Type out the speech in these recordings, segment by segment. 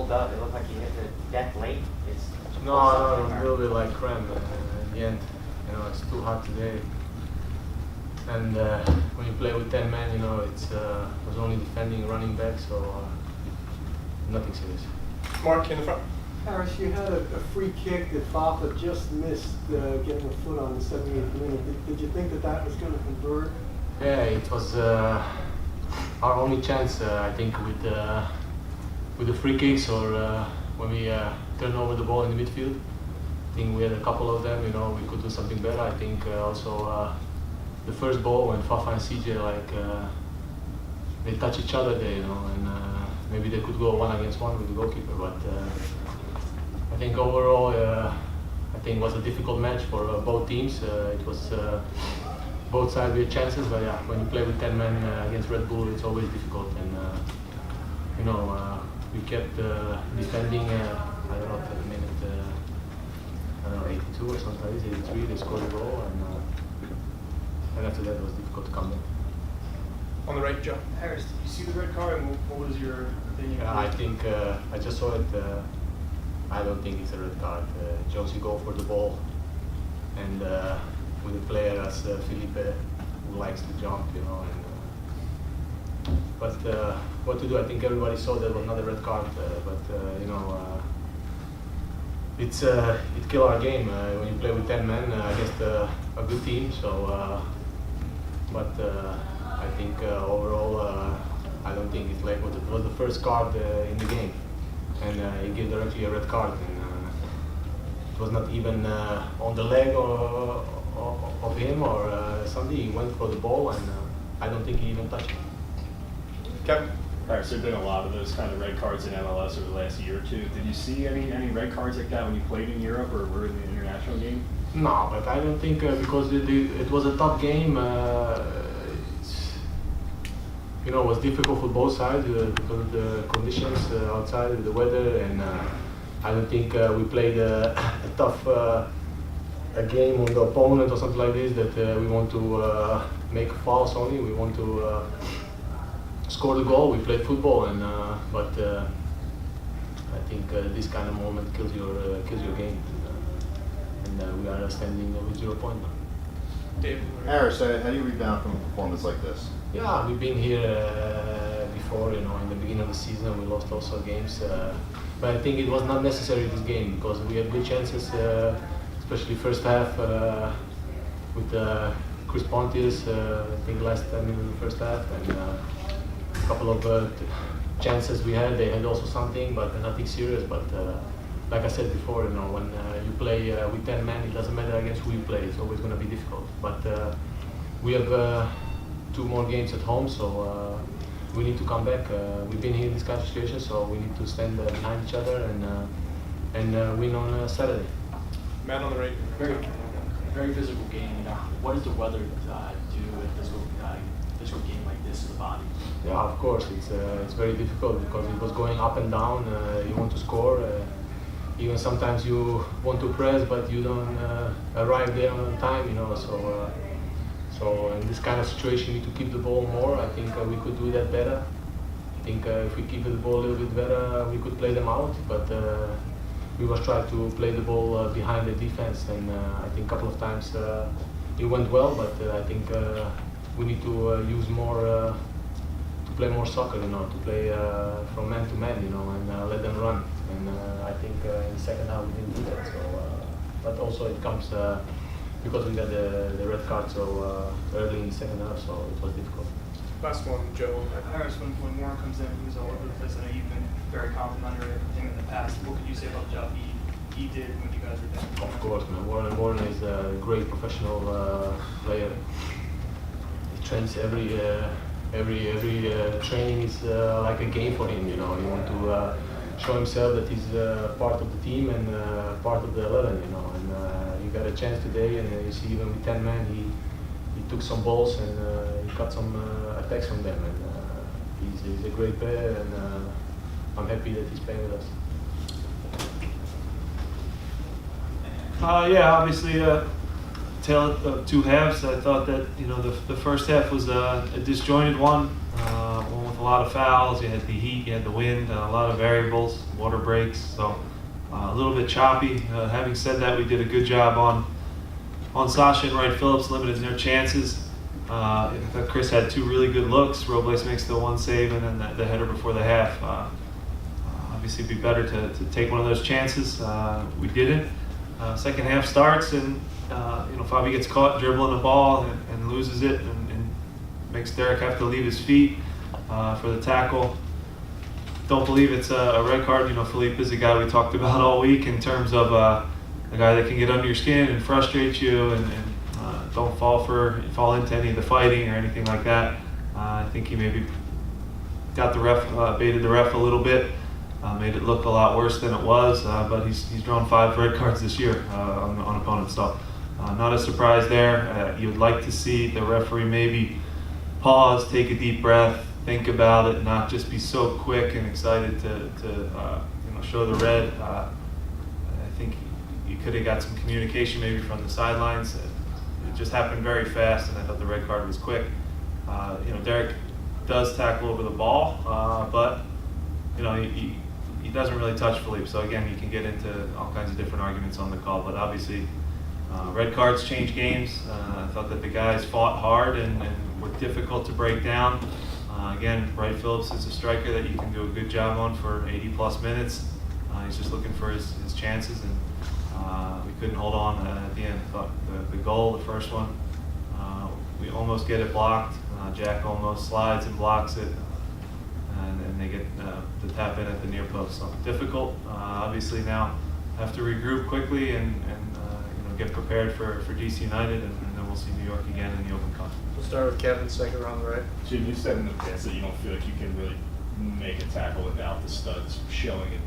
hold up? It looked like he hit the deck late. No, it was a little bit like cramp in the end. You know, it's too hot today. And when you play with 10 men, you know, it was only defending running back, so nothing serious. Mark in the front. Harris, you had a free kick that Fafa just missed getting a foot on the 78th minute. Did you think that was going to convert? Yeah, it was our only chance, I think, with the free kicks or when we turn over the ball in the midfield. I think we had a couple of them, you know, we could do something better. I think also the first ball when Fafa and CJ, they touch each other there, you know, and maybe they could go 1-against-1 with the goalkeeper, but I think overall, I think it was a difficult match for both teams. It was both sides with chances, but yeah, when you play with 10 men against Red Bull, it's always difficult. And you know, we kept defending. I don't know, at the minute, I don't know, 82 or something like this, 83. They scored a goal, and after that, it was difficult to come back. On the right, Joe. Harris, did you see the red card, and what was your opinion? Yeah, I think I just saw it. I don't think it's a red card. Josie go for the ball, and with a player as Felipe, who likes to jump, you know. But what to do? I think everybody saw that was not a red card. But you know, it killed our game when you play with 10 men against a good team. So, but I think overall, I don't think it's like it was the first card in the game, and he gave directly a red card, and it was not even on the leg of him or something. He went for the ball, and I don't think he even touched it. Kevin. Harris, there have been a lot of those kind of red cards in MLS over the last year or two. Did you see any red cards like that when you played in Europe or were in the international game? No, but I don't think because it was a tough game. You know, it was difficult for both sides because of the conditions outside, with the weather, and I don't think we played a tough a game on the opponent or something like this that we want to make fouls only. We want to score the goal. We played football, and but I think this kind of moment kills your game, and we are standing with 0 points. Dave. Harris, how do you rebound from a performance like this? Yeah, we've been here before, you know, in the beginning of the season we lost also games, but I think it was not necessary this game because we had good chances, especially first half with Chris Pontius, I think last time in the first half, and a couple of chances we had. They had also something, but nothing serious. But like I said before, you know, when you play with 10 men, it doesn't matter against who you play. It's always going to be difficult. But we have 2 more games at home, so we need to come back. We've been here in this kind of situation, so we need to stand behind each other and win on Saturday. Man on the right. Very physical game. You know, what does the weather do with physical game like this to the body? Yeah, of course, it's very difficult because it was going up and down. You want to score. Even sometimes you want to press, but you don't arrive there on time. You know, so in this kind of situation, you need to keep the ball more. I think we could do that better. I think if we keep the ball a little bit better, we could play them out. But we was trying to play the ball behind the defense, and I think a couple of times it went well. But I think we need to use more, to play more soccer. You know, to play from man to man. You know, and let them run. And I think in the second half we didn't do that. So, but also it comes. Because we got the red card so early in the second half, so it was difficult. Last one, Joe. Harris, when Warren comes in, he was all over the place. I know you've been very complimentary of him in the past. What could you say about the job he did when you guys were down? Of course, man. Warren is a great professional player. He trains every training is like a game for him. You know, you want to show himself that he's part of the team and part of the 11. You know, and he got a chance today, and you see even with 10 men, he took some balls and he got some attacks from them. And he's a great player, and I'm happy that he's playing with us. Yeah, obviously a tale of 2 halves. I thought that, you know, the first half was a disjointed one. one with a lot of fouls. You had the heat, you had the wind, a lot of variables, water breaks, so a little bit choppy. Having said that, we did a good job on Sasha and Wright Phillips, limiting their chances. I thought Chris had two really good looks. Robles makes the one save, and then the header before the half. Obviously, it'd be better to take one of those chances. We didn't. Second half starts, and Fabi gets caught dribbling the ball and loses it, and makes Derek have to leave his feet for the tackle. Don't believe it's a red card. Philippe is a guy we talked about all week in terms of a guy that can get under your skin and frustrate you, and don't fall into any of the fighting or anything like that. I think he maybe got the ref, baited the ref a little bit, made it look a lot worse than it was. But he's drawn 5 red cards this year on opponents. So not a surprise there. You'd like to see the referee maybe pause, take a deep breath, think about it, not just be so quick and excited to show the red. I think you could have got some communication maybe from the sidelines. It just happened very fast, and I thought the red card was quick. Derek does tackle over the ball, but he doesn't really touch Philippe. So again, you can get into all kinds of different arguments on the call, but obviously red cards change games. I thought that the guys fought hard and were difficult to break down. Again, Wright Phillips is a striker that you can do a good job on for 80 plus minutes. He's just looking for his chances, and we couldn't hold on at the end. Thought the goal, the first one, we almost get it blocked. Jack almost slides and blocks it, and they get the tap in at the near post. So difficult. Obviously now have to regroup quickly and get prepared for DC United, and then we'll see New York again in the Open Cup. We'll start with Kevin, second round, right? Jim, you said in the past that you don't feel like you can really make a tackle without the studs showing it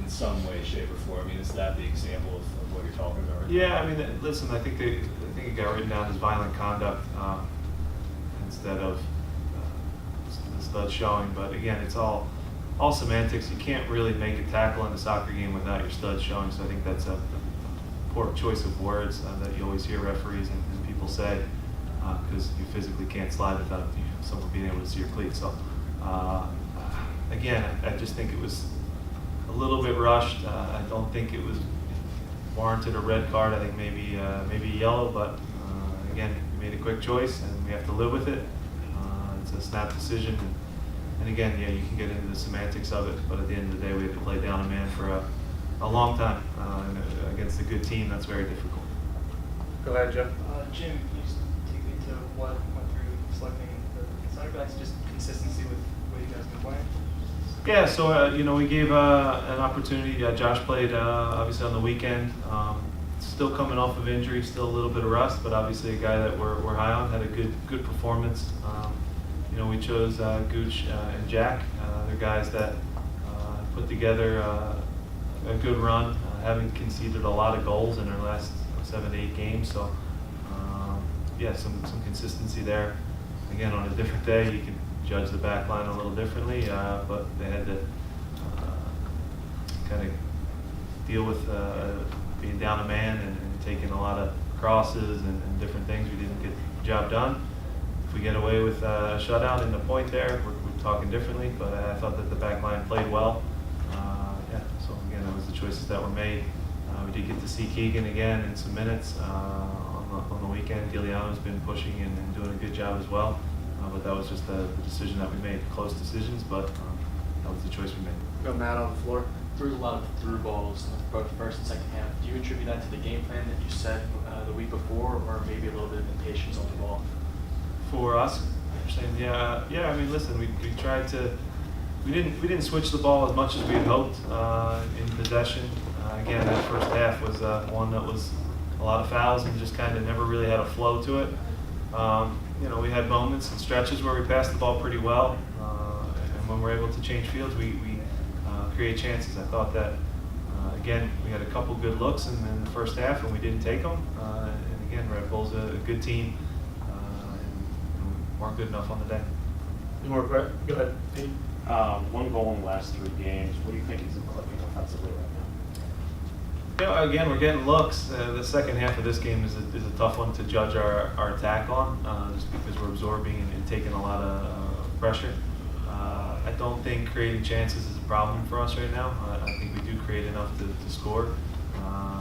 in some way, shape, or form. I mean, is that the example of what you're talking about? Right? Yeah, I mean, listen, I think it got written down as violent conduct instead of the stud showing. But again, it's all semantics. You can't really make a tackle in a soccer game without your studs showing. So I think that's a poor choice of words that you always hear referees and people say, because you physically can't slide without someone being able to see your cleats. So again, I just think it was a little bit rushed. I don't think it was warranted a red card. I think maybe yellow, but again, we made a quick choice and we have to live with it. It's a snap decision, and again, yeah, you can get into the semantics of it, but at the end of the day, we have to play down a man for a long time against a good team. That's very difficult. Go ahead, Jeff. Jim, can you just take me to what went through selecting the center backs, just consistency with what you guys have been playing? Yeah, so we gave an opportunity. Josh played obviously on the weekend. Still coming off of injury, still a little bit of rust, but obviously a guy that we're high on. Had a good performance. We chose Gooch and Jack. They're guys that put together a good run. Haven't conceded a lot of goals in their last 7 to 8 games. So some consistency there. Again, on a different day, you can judge the back line a little differently, but they had to kind of deal with being down a man and taking a lot of crosses and different things. We didn't get the job done. If we get away with a shutout in the point there, we're talking differently, but I thought that the back line played well. So again, that was the choices that were made. We did get to see Keegan again in some minutes on the weekend. Giuliano's been pushing and doing a good job as well. But that was just the decision that we made. Close decisions, but that was the choice we made. Got Matt on the floor. There was a lot of through balls in both first and second half. Do you attribute that to the game plan that you set the week before, or maybe a little bit of impatience on the ball? For us, yeah. I mean, listen, we tried to. We didn't switch the ball as much as we had hoped in possession. Again, that first half was one that was a lot of fouls and just kind of never really had a flow to it. We had moments and stretches where we passed the ball pretty well, and when we're able to change fields, we create chances. I thought that, again, we had a couple good looks in the first half, and we didn't take them. And again, Red Bull's a good team, and we weren't good enough on the day. Any more questions? Go ahead, Pete. One goal in the last 3 games. What do you think is clicking offensively right now? Again, we're getting looks. The second half of this game is a tough one to judge our attack on, just because we're absorbing and taking a lot of pressure. I don't think creating chances is a problem for us right now. I think we do create enough to score.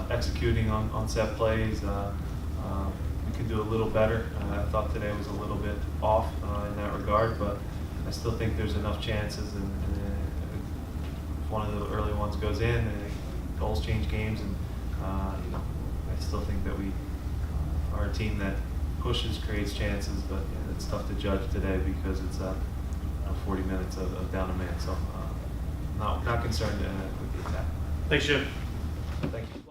Executing on set plays, we could do a little better. I thought today was a little bit off in that regard, but I still think there's enough chances, and if one of the early ones goes in, goals change games, and you know, I still think that we are a team that pushes, creates chances, but yeah, it's tough to judge today because it's 40 minutes of down a man. So not concerned with the attack. Thanks, Jim. Thank you.